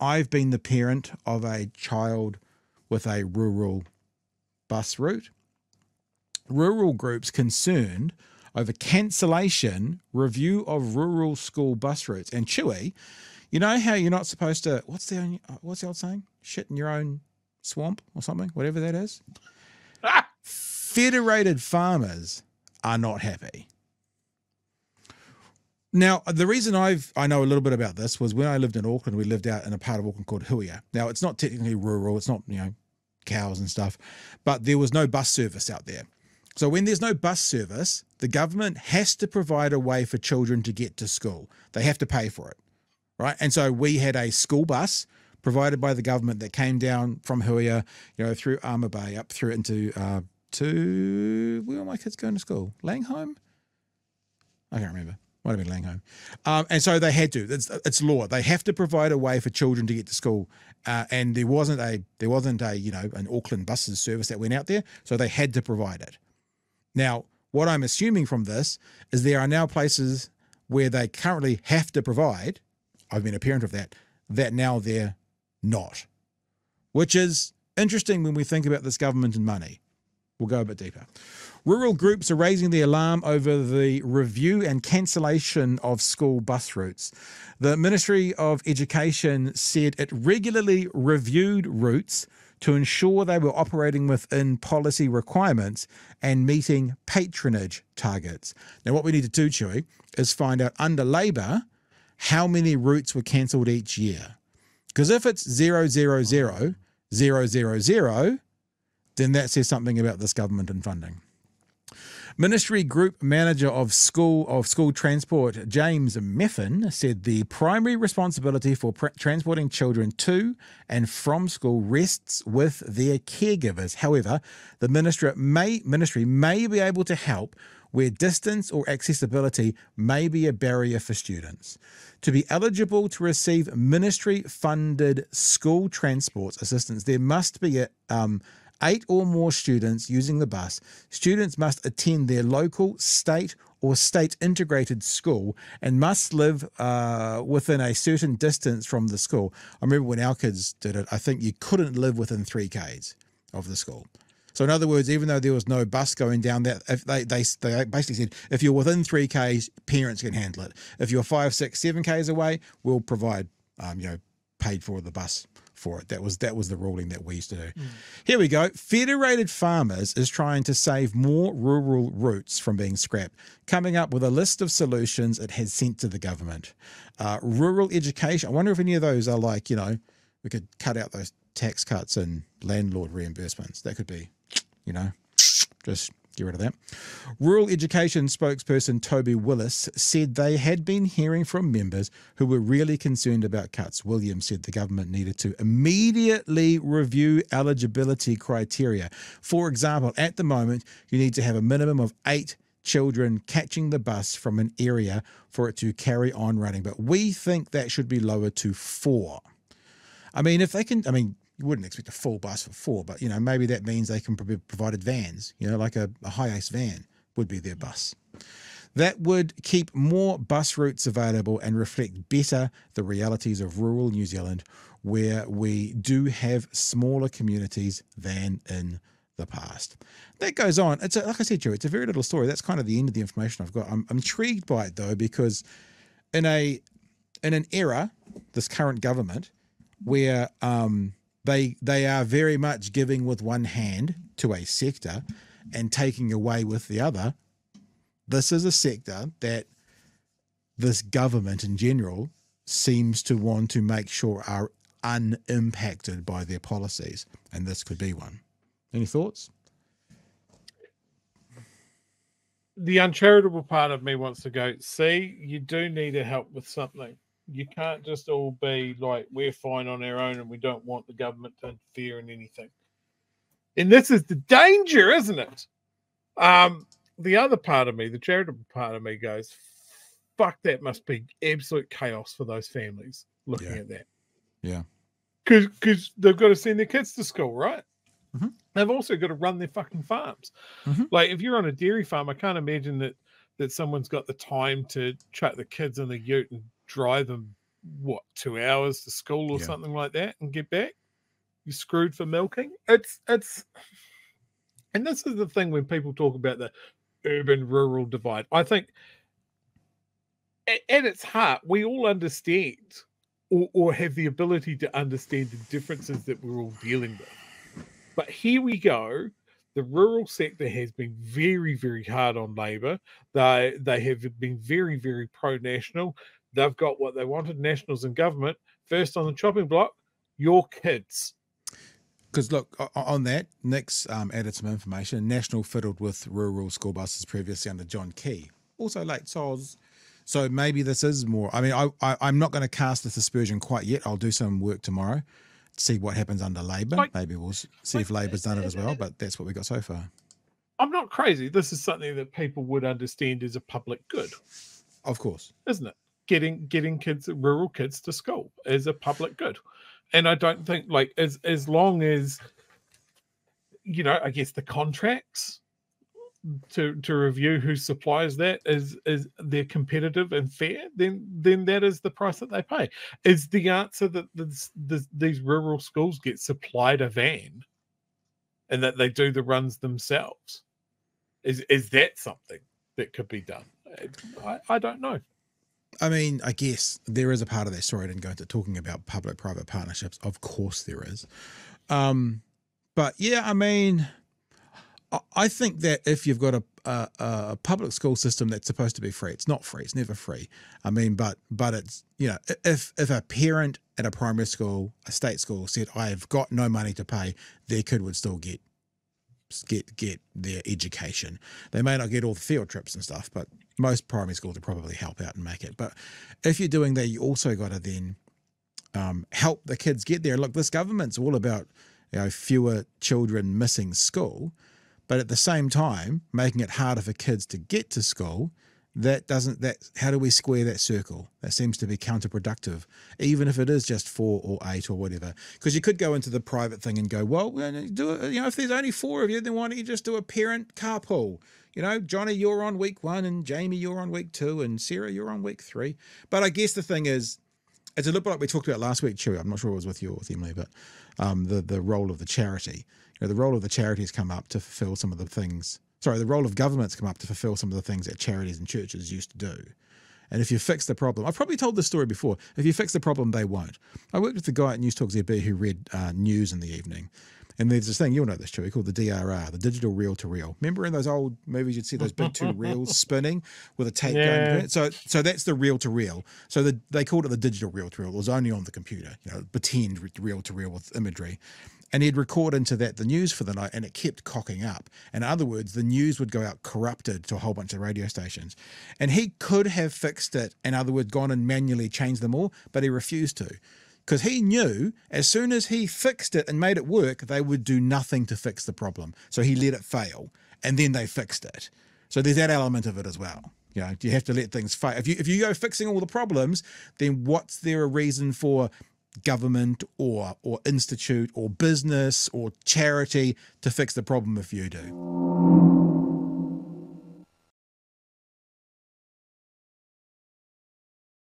I've been the parent of a child with a rural bus route. Rural groups concerned over cancellation review of rural school bus routes. And Chewy, you know how you're not supposed to, what's the old saying? Shit in your own swamp or something, whatever that is. Federated farmers are not happy. Now, the reason I know a little bit about this was when I lived in Auckland, we lived out in a part of Auckland called Huia. Now, it's not technically rural. It's not, cows and stuff, but there was no bus service out there. So when there's no bus service, the government has to provide a way for children to get to school. They have to pay for it, right? And so we had a school bus provided by the government that came down from Huia, through Armour Bay up through into where were my kids going to school? Langholm? I can't remember. Might have been Langholm. And so they had to. It's law. They have to provide a way for children to get to school. And there wasn't a an Auckland buses service that went out there, so they had to provide it. Now, what I'm assuming from this is there are now places where they currently have to provide. I've been a parent of that now they're not, which is interesting when we think about this government and money. We'll go a bit deeper. Rural groups are raising the alarm over the review and cancellation of school bus routes. The Ministry of Education said it regularly reviewed routes to ensure they were operating within policy requirements and meeting patronage targets. Now, what we need to do, Chewy, is find out under Labour how many routes were cancelled each year. Because if it's 000, 000, then that says something about this government and funding. Ministry Group Manager of School Transport, James Meffin, said the primary responsibility for transporting children to and from school rests with their caregivers. However, the ministry may be able to help where distance or accessibility may be a barrier for students. To be eligible to receive ministry-funded school transport assistance, there must be 8 or more students using the bus. Students must attend their local, state, or state-integrated school and must live within a certain distance from the school. I remember when our kids did it, I think you couldn't live within 3 k's of the school. So in other words, even though there was no bus going down that, if they basically said, if you're within 3 k's, parents can handle it. If you're 5, 6, 7 k's away, we'll provide, paid for the bus for it. That was the ruling that we used to do. Here we go. Federated Farmers is trying to save more rural routes from being scrapped, coming up with a list of solutions it has sent to the government. Rural education. I wonder if any of those are like, we could cut out those tax cuts and landlord reimbursements. That could be, just get rid of that. Rural education spokesperson Toby Willis said they had been hearing from members who were really concerned about cuts. Williams said the government needed to immediately review eligibility criteria. For example, at the moment, you need to have a minimum of 8 children catching the bus from an area for it to carry on running. But we think that should be lowered to 4. You wouldn't expect a full bus for 4, but, maybe that means they can be provided vans, like a high-ace van would be their bus. That would keep more bus routes available and reflect better the realities of rural New Zealand, where we do have smaller communities than in the past. That goes on. Like I said, Joe, it's a very little story. That's kind of the end of the information I've got. I'm intrigued by it, though, because in an era, this current government, where they are very much giving with one hand to a sector and taking away with the other. This is a sector that this government in general seems to want to make sure are unimpacted by their policies, and this could be one. Any thoughts? The uncharitable part of me wants to go, see, you do need to help with something. You can't just all be like, we're fine on our own and we don't want the government to interfere in anything. And this is the danger, isn't it? The other part of me, the charitable part of me goes, fuck, that must be absolute chaos for those families looking at that. Yeah. Because they've got to send their kids to school, right? Mm-hmm. They've also got to run their fucking farms. Mm-hmm. Like, if you're on a dairy farm, I can't imagine that someone's got the time to chuck the kids in the ute and drive them what, 2 hours to school or Yeah. something like that and get back. You're screwed for milking. It's and this is the thing when people talk about the urban rural divide. I think at its heart, we all understand or have the ability to understand the differences that we're all dealing with. But here we go. The rural sector has been very, very hard on Labor. They have been very, very pro-national. They've got what they wanted, nationals in government. First on the chopping block, your kids. Because look, on that, Nick's added some information. National fiddled with rural school buses previously under John Key. Also late soz. So maybe this is more. I mean, I'm not going to cast this aspersion quite yet. I'll do some work tomorrow, see what happens under Labor. Maybe we'll see if Labor's done it as well, but that's what we got so far. I'm not crazy. This is something that people would understand as a public good. Of course. Isn't it? Getting kids, rural kids to school is a public good. And I don't think, like, as long as, you know, I guess the contracts to review who supplies that is they're competitive and fair, then that is the price that they pay. Is the answer that these rural schools get supplied a van and that they do the runs themselves? Is that something that could be done? I don't know. I mean, I guess there is a part of that story I didn't go into talking about public-private partnerships. Of course there is. But yeah, I mean, I think that if you've got a public school system that's supposed to be free, it's not free. It's never free. I mean, but it's, you know, if a parent at a primary school, a state school said, I've got no money to pay, their kid would still get their education. They may not get all the field trips and stuff, but most primary schools will probably help out and make it. But if you're doing that, you also got to then help the kids get there. Look, this government's all about, you know, fewer children missing school, but at the same time making it harder for kids to get to school. How do we square that circle? That seems to be counterproductive, even if it is just 4 or 8 or whatever. Because you could go into the private thing and go, well, do it, you know, if there's only 4 of you, then why don't you just do a parent carpool? You know, Johnny, you're on week 1, and Jamie, you're on week 2, and Sarah, you're on week 3. But I guess the thing is, it's a little bit like we talked about last week, Chewy. I'm not sure it was with you or with Emily, but the role of the charity. You know, the role of the charities come up to fulfill some of the things. Sorry, the role of governments come up to fulfill some of the things that charities and churches used to do. And if you fix the problem, I've probably told this story before, if you fix the problem, they won't. I worked with the guy at News Talk ZB who read news in the evening. And there's this thing, you'll know this, Chewy, called the DRR, the digital reel-to-reel. Remember in those old movies you'd see those big 2 reels spinning with a tape going? So that's the reel-to-reel. So they called it the digital reel-to-reel. It was only on the computer, you know, pretend reel-to-reel with imagery. And he'd record into that the news for the night, and it kept cocking up. In other words, the news would go out corrupted to a whole bunch of radio stations. And he could have fixed it, in other words, gone and manually changed them all, but he refused to. Because he knew as soon as he fixed it and made it work, they would do nothing to fix the problem. So he let it fail, and then they fixed it. So there's that element of it as well. You know, you have to let things fail. If you go fixing all the problems, then what's there a reason for government or institute or business or charity to fix the problem if you do?